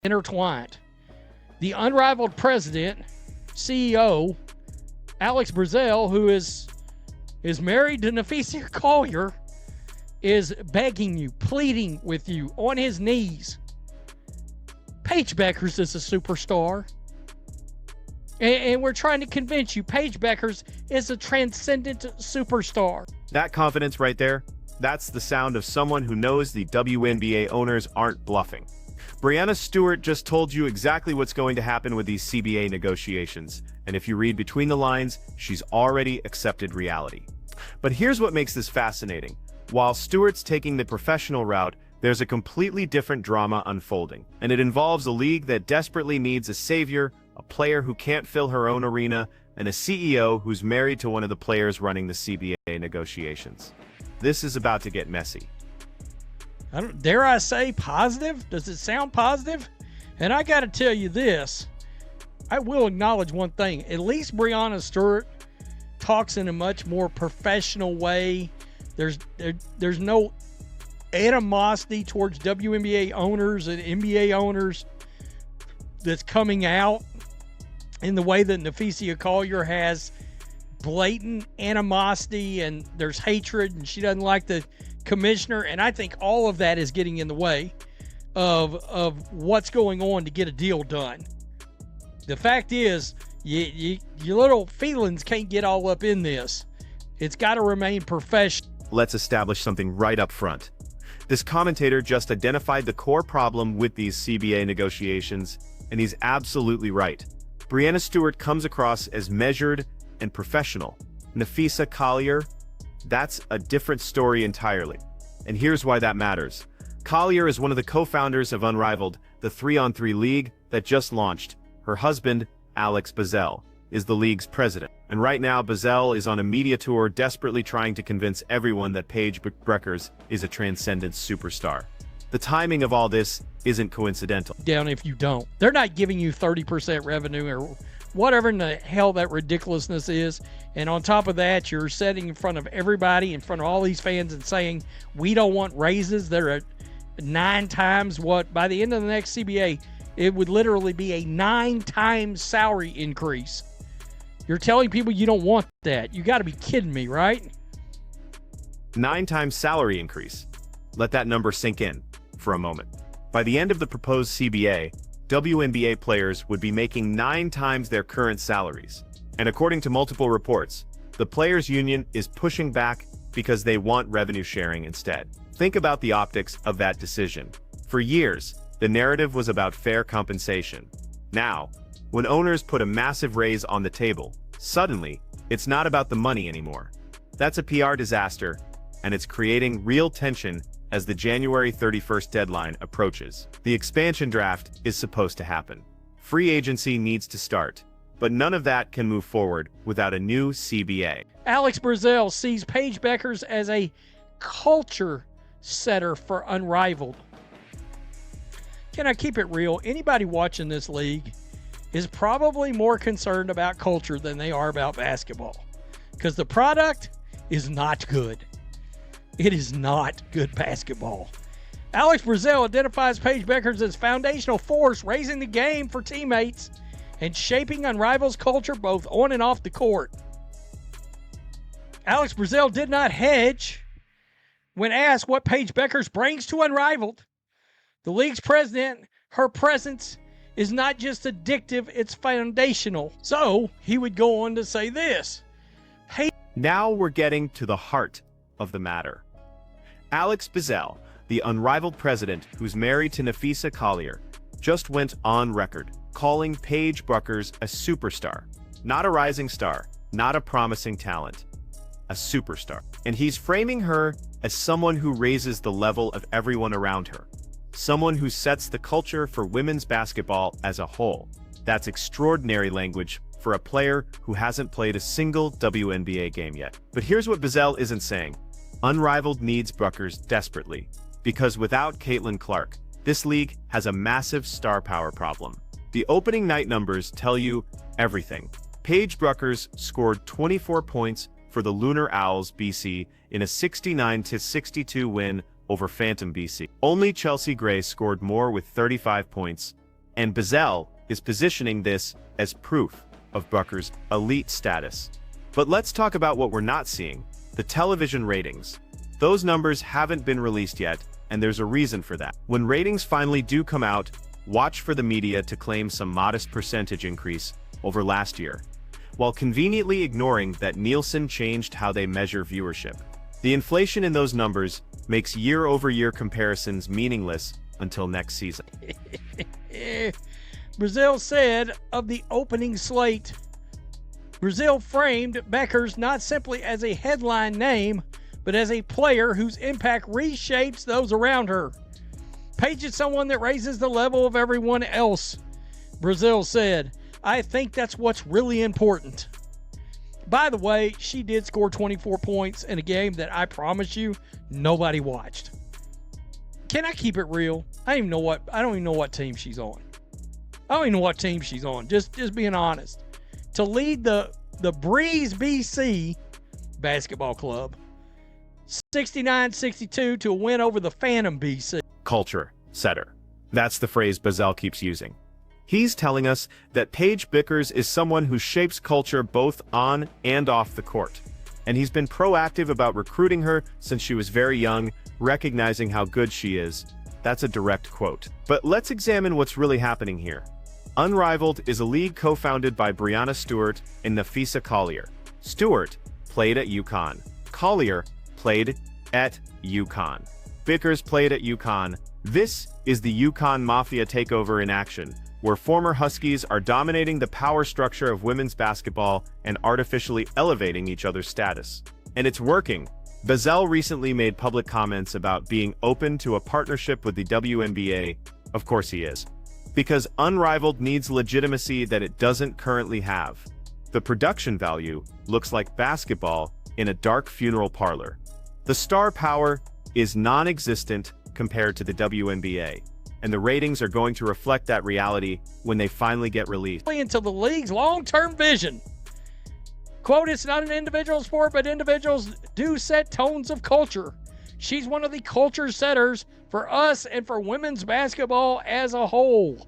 intertwined. The Unrivaled president, CEO, Alex Brazell, who is married to Nafisa Collier, is begging you, pleading with you on his knees. Paige Bueckers is a superstar. And we're trying to convince you Paige Bueckers is a transcendent superstar. That confidence right there, that's the sound of someone who knows the WNBA owners aren't bluffing. Breanna Stewart just told you exactly what's going to happen with these CBA negotiations, and if you read between the lines, she's already accepted reality. But here's what makes this fascinating. While Stewart's taking the professional route, there's a completely different drama unfolding, and it involves a league that desperately needs a savior, a player who can't fill her own arena, and a CEO who's married to one of the players running the CBA negotiations. This is about to get messy. Dare I say positive? Does it sound positive? And I got to tell you this. I will acknowledge one thing. At least Breanna Stewart talks in a much more professional way. There's no animosity towards WNBA owners and NBA owners that's coming out in the way that Nafisa Collier has blatant animosity and there's hatred and she doesn't like the commissioner, and I think all of that is getting in the way of what's going on to get a deal done. The fact is, your little feelings can't get all up in this. It's got to remain professional. Let's establish something right up front. This commentator just identified the core problem with these CBA negotiations, and he's absolutely right. Breanna Stewart comes across as measured and professional. Nafisa Collier, that's a different story entirely. And here's why that matters. Collier is one of the co-founders of Unrivaled, the 3-on-3 league that just launched. Her husband, Alex Brazell, is the league's president. And right now, Brazell is on a media tour desperately trying to convince everyone that Paige Bueckers is a transcendent superstar. The timing of all this isn't coincidental. Down if you don't. They're not giving you 30% revenue or whatever in the hell that ridiculousness is. And on top of that, you're sitting in front of everybody, in front of all these fans and saying, we don't want raises. They're at 9 times what, by the end of the next CBA, it would literally be a 9 times salary increase. You're telling people you don't want that. You got to be kidding me, right? 9 times salary increase. Let that number sink in for a moment. By the end of the proposed CBA, WNBA players would be making 9 times their current salaries. And according to multiple reports, the players' union is pushing back because they want revenue sharing instead. Think about the optics of that decision. For years, the narrative was about fair compensation. Now, when owners put a massive raise on the table, suddenly, it's not about the money anymore. That's a PR disaster, and it's creating real tension as the January 31st deadline approaches. The expansion draft is supposed to happen. Free agency needs to start, but none of that can move forward without a new CBA. Alex Brazell sees Paige Bueckers as a culture setter for Unrivaled. Can I keep it real? Anybody watching this league is probably more concerned about culture than they are about basketball, because the product is not good. It is not good basketball. Alex Brazell identifies Paige Bueckers as foundational force, raising the game for teammates and shaping Unrivaled's culture both on and off the court. Alex Brazell did not hedge when asked what Paige Bueckers brings to Unrivaled. The league's president, her presence is not just addictive, it's foundational. So he would go on to say this. Now we're getting to the heart of the matter. Alex Brazell, the Unrivaled president who's married to Nafisa Collier, just went on record calling Paige Bueckers a superstar. Not a rising star, not a promising talent, a superstar. And he's framing her as someone who raises the level of everyone around her. Someone who sets the culture for women's basketball as a whole. That's extraordinary language for a player who hasn't played a single WNBA game yet. But here's what Brazell isn't saying. Unrivaled needs Bueckers desperately, because without Caitlin Clark, this league has a massive star power problem. The opening night numbers tell you everything. Paige Bueckers scored 24 points for the Lunar Owls BC in a 69-62 win over Phantom BC. Only Chelsea Gray scored more with 35 points, And Bueckers is positioning this as proof of Bueckers' elite status. But let's talk about what we're not seeing, the television ratings. Those numbers haven't been released yet, and there's a reason for that. When ratings finally do come out, watch for the media to claim some modest percentage increase over last year, while conveniently ignoring that Nielsen changed how they measure viewership. The inflation in those numbers makes year-over-year comparisons meaningless until next season. Brazil said of the opening slate, Brazil framed Bueckers not simply as a headline name, but as a player whose impact reshapes those around her. Paige is someone that raises the level of everyone else, Brazil said. I think that's what's really important. By the way, she did score 24 points in a game that I promise you nobody watched. Can I keep it real? I don't even know what team she's on. I don't even know what team she's on. Just being honest. To lead the Breeze BC basketball club 69-62 to a win over the Phantom BC. Culture setter. That's the phrase Bueckers keeps using. He's telling us that Paige Bueckers is someone who shapes culture both on and off the court. And he's been proactive about recruiting her since she was very young, recognizing how good she is. That's a direct quote. But let's examine what's really happening here. Unrivaled is a league co-founded by Breanna Stewart and Napheesa Collier. Stewart played at UConn. Collier played at UConn. Bueckers played at UConn. This is the UConn Mafia takeover in action, where former Huskies are dominating the power structure of women's basketball and artificially elevating each other's status. And it's working. Bueckers recently made public comments about being open to a partnership with the WNBA. Of course he is. Because Unrivaled needs legitimacy that it doesn't currently have. The production value looks like basketball in a dark funeral parlor. The star power is non-existent compared to the WNBA, and the ratings are going to reflect that reality when they finally get released. Into the league's long-term vision. Quote, it's not an individual sport, but individuals do set tones of culture. She's one of the culture setters for us and for women's basketball as a whole.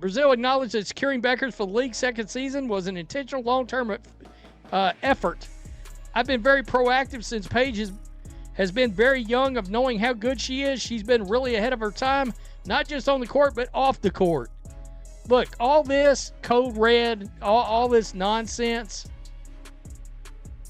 Brazil acknowledged that securing Bueckers for the league's second season was an intentional long-term effort. I've been very proactive since Paige has been very young of knowing how good she is. She's been really ahead of her time, not just on the court, but off the court. Look, all this code red, all this nonsense.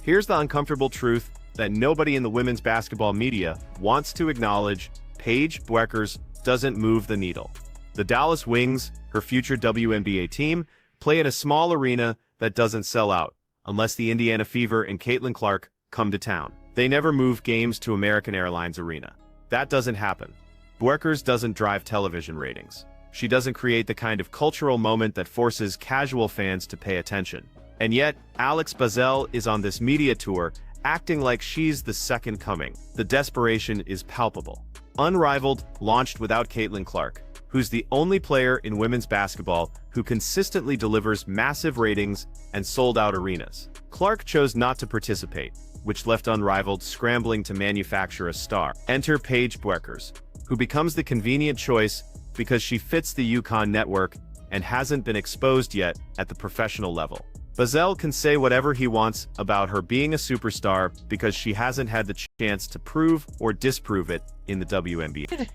Here's the uncomfortable truth that nobody in the women's basketball media wants to acknowledge. Paige Bueckers doesn't move the needle. The Dallas Wings, her future WNBA team, play in a small arena that doesn't sell out, unless the Indiana Fever and Caitlin Clark come to town. They never move games to American Airlines Arena. That doesn't happen. Bueckers doesn't drive television ratings. She doesn't create the kind of cultural moment that forces casual fans to pay attention. And yet, Alex Bueckers is on this media tour, acting like she's the second coming. The desperation is palpable. Unrivaled launched without Caitlin Clark, who's the only player in women's basketball who consistently delivers massive ratings and sold-out arenas. Clark chose not to participate, which left Unrivaled scrambling to manufacture a star. Enter Paige Bueckers, who becomes the convenient choice because she fits the UConn network and hasn't been exposed yet at the professional level. Bueckers can say whatever he wants about her being a superstar because she hasn't had the chance to prove or disprove it in the WNBA.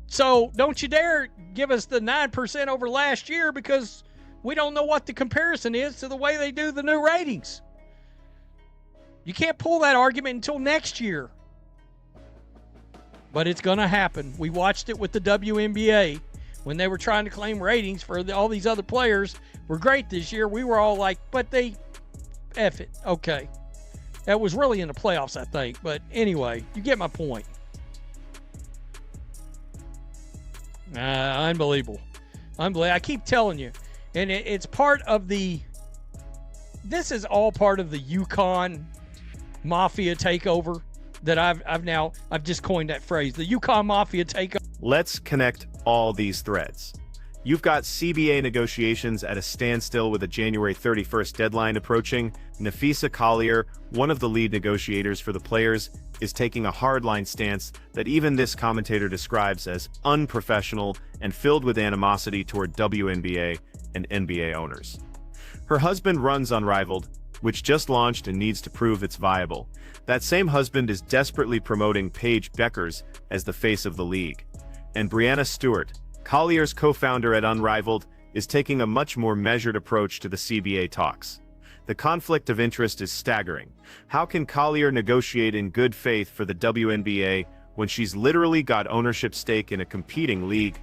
So don't you dare give us the 9% over last year, because we don't know what the comparison is to the way they do the new ratings. You can't pull that argument until next year. But it's going to happen. We watched it with the WNBA when they were trying to claim ratings for all these other players were great this year. We were all like, but they F it. Okay. That was really in the playoffs, I think. But anyway, you get my point. Unbelievable. Unbelievable. I keep telling you. And it's part of this is all part of the UConn Mafia takeover that I've just coined that phrase. The UConn Mafia takeover. Let's connect all these threads. You've got CBA negotiations at a standstill with a January 31st deadline approaching. Napheesa Collier, one of the lead negotiators for the players, is taking a hardline stance that even this commentator describes as unprofessional and filled with animosity toward WNBA and NBA owners. Her husband runs Unrivaled, which just launched and needs to prove it's viable. That same husband is desperately promoting Paige Bueckers as the face of the league. And Breanna Stewart, Collier's co-founder at Unrivaled, is taking a much more measured approach to the CBA talks. The conflict of interest is staggering. How can Collier negotiate in good faith for the WNBA when she's literally got ownership stake in a competing league?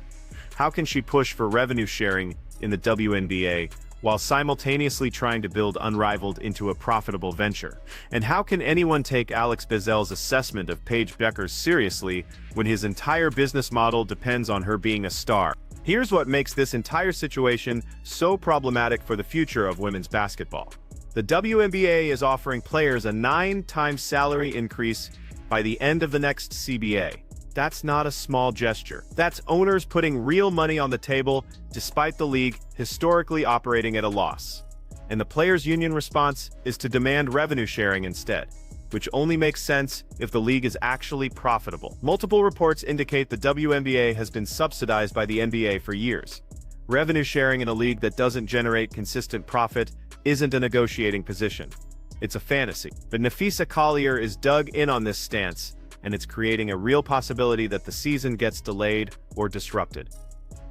How can she push for revenue sharing in the WNBA while simultaneously trying to build Unrivaled into a profitable venture? And how can anyone take Alex Bizel's assessment of Paige Bueckers seriously when his entire business model depends on her being a star? Here's what makes this entire situation so problematic for the future of women's basketball. The WNBA is offering players a 9-times salary increase by the end of the next CBA. That's not a small gesture. That's owners putting real money on the table despite the league historically operating at a loss. And the players' union response is to demand revenue sharing instead, which only makes sense if the league is actually profitable. Multiple reports indicate the WNBA has been subsidized by the NBA for years. Revenue sharing in a league that doesn't generate consistent profit isn't a negotiating position. It's a fantasy. But Napheesa Collier is dug in on this stance, and it's creating a real possibility that the season gets delayed or disrupted.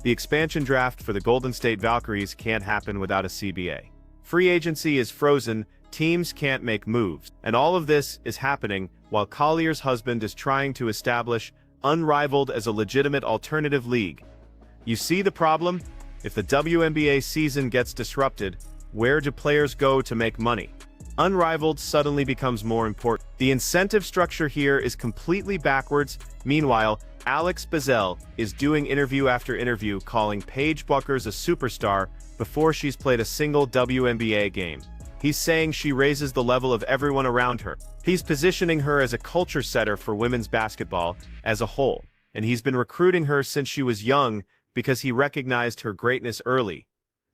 The expansion draft for the Golden State Valkyries can't happen without a CBA. Free agency is frozen, teams can't make moves, and all of this is happening while Collier's husband is trying to establish Unrivaled as a legitimate alternative league. You see the problem? If the WNBA season gets disrupted, where do players go to make money? Unrivaled suddenly becomes more important. The incentive structure here is completely backwards. Meanwhile, Alex Bizel is doing interview after interview calling Paige Bueckers a superstar before she's played a single WNBA game. He's saying she raises the level of everyone around her. He's positioning her as a culture setter for women's basketball as a whole, and he's been recruiting her since she was young because he recognized her greatness early.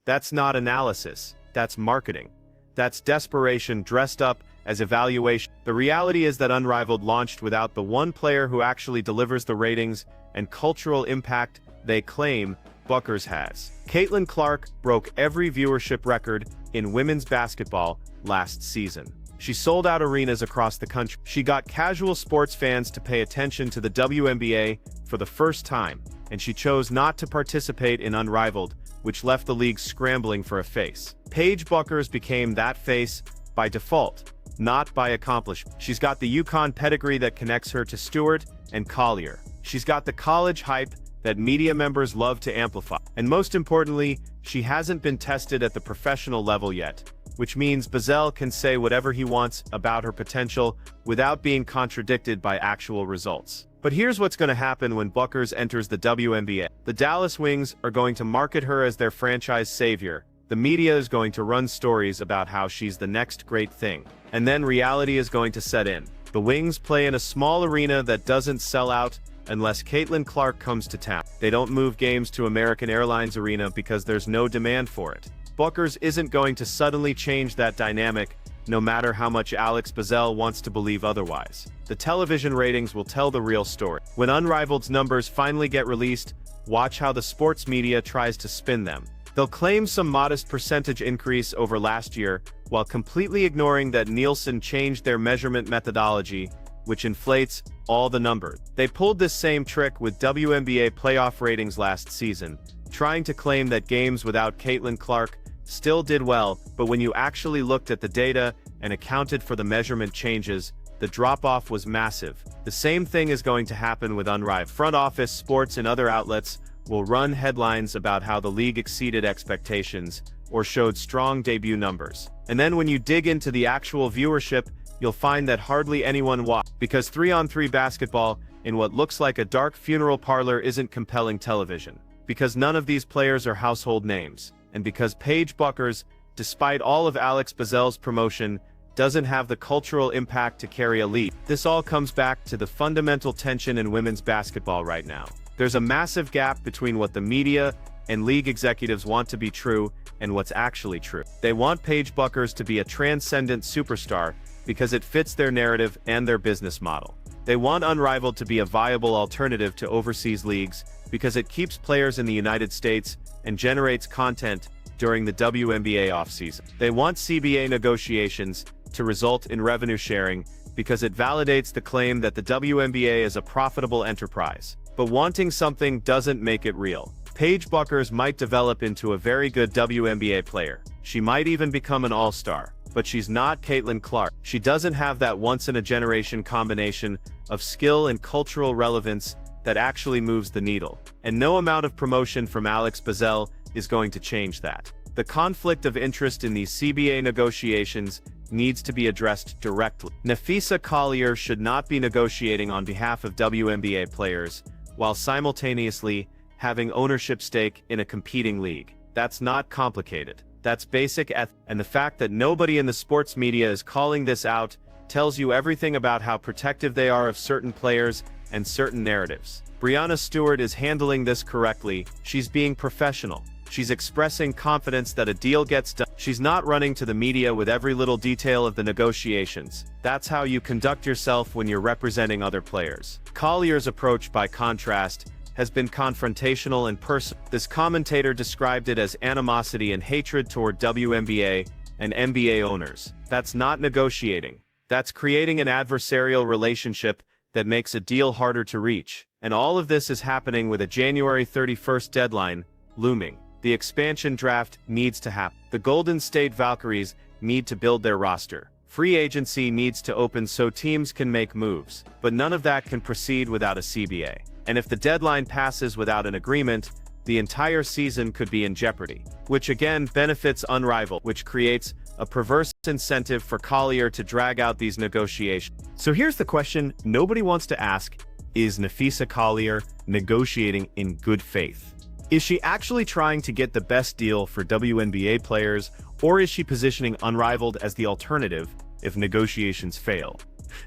That's not analysis, that's marketing. That's desperation dressed up as evaluation. The reality is that Unrivaled launched without the one player who actually delivers the ratings and cultural impact they claim Bueckers has. Caitlin Clark broke every viewership record in women's basketball last season. She sold out arenas across the country. She got casual sports fans to pay attention to the WNBA for the first time, and she chose not to participate in Unrivaled, which left the league scrambling for a face. Paige Bueckers became that face by default, not by accomplishment. She's got the UConn pedigree that connects her to Stewart and Collier. She's got the college hype that media members love to amplify. And most importantly, she hasn't been tested at the professional level yet, which means Bizel can say whatever he wants about her potential without being contradicted by actual results. But here's what's going to happen when Bueckers enters the WNBA. The Dallas Wings are going to market her as their franchise savior. The media is going to run stories about how she's the next great thing. And then reality is going to set in. The Wings play in a small arena that doesn't sell out unless Caitlin Clark comes to town. They don't move games to American Airlines Arena because there's no demand for it. Bueckers isn't going to suddenly change that dynamic, no matter how much Alex Bizel wants to believe otherwise. The television ratings will tell the real story. When Unrivaled's numbers finally get released, watch how the sports media tries to spin them. They'll claim some modest percentage increase over last year, while completely ignoring that Nielsen changed their measurement methodology, which inflates all the numbers. They pulled this same trick with WNBA playoff ratings last season, trying to claim that games without Caitlin Clark still did well, but when you actually looked at the data and accounted for the measurement changes, the drop-off was massive. The same thing is going to happen with Unrivaled. Front office, sports, and other outlets will run headlines about how the league exceeded expectations or showed strong debut numbers. And then when you dig into the actual viewership, you'll find that hardly anyone watched, because 3-on-3 basketball in what looks like a dark funeral parlor isn't compelling television, because none of these players are household names, and because Paige Bueckers, despite all of Alex Bizel's promotion, doesn't have the cultural impact to carry a lead. This all comes back to the fundamental tension in women's basketball right now. There's a massive gap between what the media and league executives want to be true and what's actually true. They want Paige Bueckers to be a transcendent superstar because it fits their narrative and their business model. They want Unrivaled to be a viable alternative to overseas leagues because it keeps players in the United States and generates content during the WNBA offseason. They want CBA negotiations to result in revenue sharing because it validates the claim that the WNBA is a profitable enterprise. But wanting something doesn't make it real. Paige Bueckers might develop into a very good WNBA player. She might even become an all-star. But she's not Caitlin Clark. She doesn't have that once-in-a-generation combination of skill and cultural relevance that actually moves the needle. And no amount of promotion from Alex Bueckers is going to change that. The conflict of interest in these CBA negotiations needs to be addressed directly. Napheesa Collier should not be negotiating on behalf of WNBA players while simultaneously having ownership stake in a competing league. That's not complicated. That's basic ethics, and the fact that nobody in the sports media is calling this out tells you everything about how protective they are of certain players and certain narratives. Breanna Stewart is handling this correctly. She's being professional. She's expressing confidence that a deal gets done. She's not running to the media with every little detail of the negotiations. That's how you conduct yourself when you're representing other players. Collier's approach, by contrast, has been confrontational and personal. This commentator described it as animosity and hatred toward WNBA and NBA owners. That's not negotiating. That's creating an adversarial relationship that makes a deal harder to reach. And all of this is happening with a January 31st deadline looming. The expansion draft needs to happen. The Golden State Valkyries need to build their roster. Free agency needs to open so teams can make moves. But none of that can proceed without a CBA. And if the deadline passes without an agreement, the entire season could be in jeopardy. Which again benefits Unrivaled, which creates a perverse incentive for Collier to drag out these negotiations. So here's the question nobody wants to ask: is Napheesa Collier negotiating in good faith? Is she actually trying to get the best deal for WNBA players, or is she positioning Unrivaled as the alternative if negotiations fail?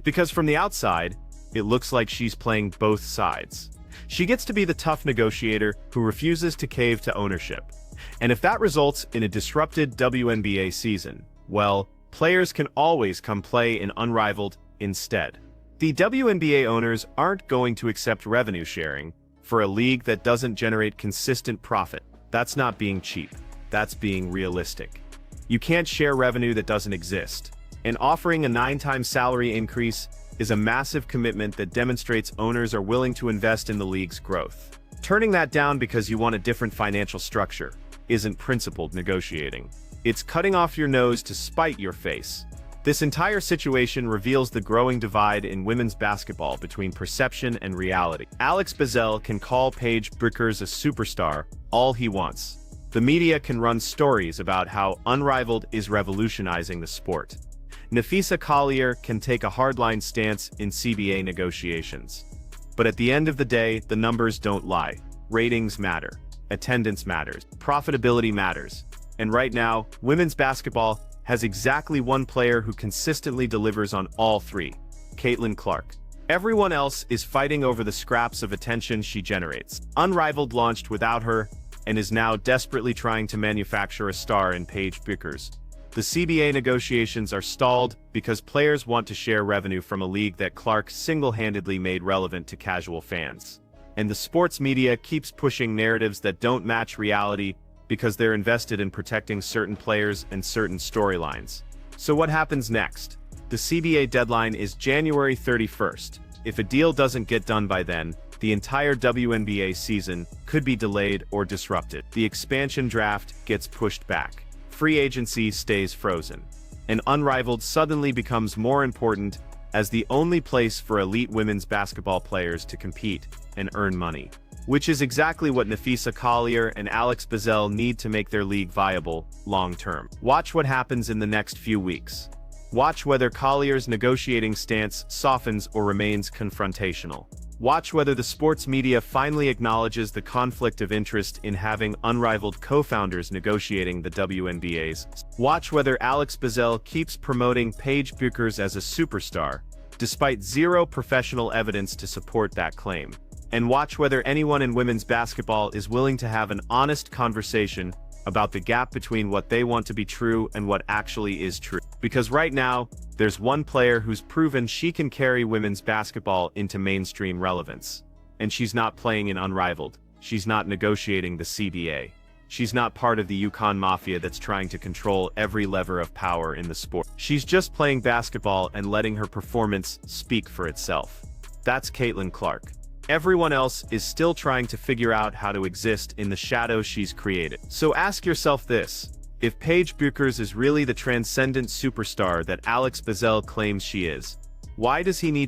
Because from the outside, it looks like she's playing both sides. She gets to be the tough negotiator who refuses to cave to ownership. And if that results in a disrupted WNBA season, well, players can always come play in Unrivaled instead. The WNBA owners aren't going to accept revenue sharing for a league that doesn't generate consistent profit. That's not being cheap. That's being realistic. You can't share revenue that doesn't exist. And offering a 9-time salary increase is a massive commitment that demonstrates owners are willing to invest in the league's growth. Turning that down because you want a different financial structure isn't principled negotiating. It's cutting off your nose to spite your face. This entire situation reveals the growing divide in women's basketball between perception and reality. Alex Bueckers can call Paige Bueckers a superstar all he wants. The media can run stories about how Unrivaled is revolutionizing the sport. Napheesa Collier can take a hardline stance in CBA negotiations. But at the end of the day, the numbers don't lie. Ratings matter. Attendance matters. Profitability matters. And right now, women's basketball has exactly one player who consistently delivers on all three: Caitlin Clark. Everyone else is fighting over the scraps of attention she generates. Unrivaled launched without her and is now desperately trying to manufacture a star in Paige Bueckers. The CBA negotiations are stalled because players want to share revenue from a league that Clark single-handedly made relevant to casual fans. And the sports media keeps pushing narratives that don't match reality because they're invested in protecting certain players and certain storylines. So what happens next? The CBA deadline is January 31st. If a deal doesn't get done by then, the entire WNBA season could be delayed or disrupted. The expansion draft gets pushed back. Free agency stays frozen. And Unrivaled suddenly becomes more important as the only place for elite women's basketball players to compete and earn money. Which is exactly what Napheesa Collier and Alex Bueckers need to make their league viable long-term. Watch what happens in the next few weeks. Watch whether Collier's negotiating stance softens or remains confrontational. Watch whether the sports media finally acknowledges the conflict of interest in having Unrivaled co-founders negotiating the WNBA's. Watch whether Alex Bueckers keeps promoting Paige Bueckers as a superstar, despite zero professional evidence to support that claim. and watch whether anyone in women's basketball is willing to have an honest conversation about the gap between what they want to be true and what actually is true. Because right now, there's one player who's proven she can carry women's basketball into mainstream relevance. And she's not playing in Unrivaled. She's not negotiating the CBA. She's not part of the Yukon Mafia that's trying to control every lever of power in the sport. She's just playing basketball and letting her performance speak for itself. That's Caitlin Clark. Everyone else is still trying to figure out how to exist in the shadow she's created. So ask yourself this: if Paige Bueckers is really the transcendent superstar that Alex Bueckers claims she is, why does he need to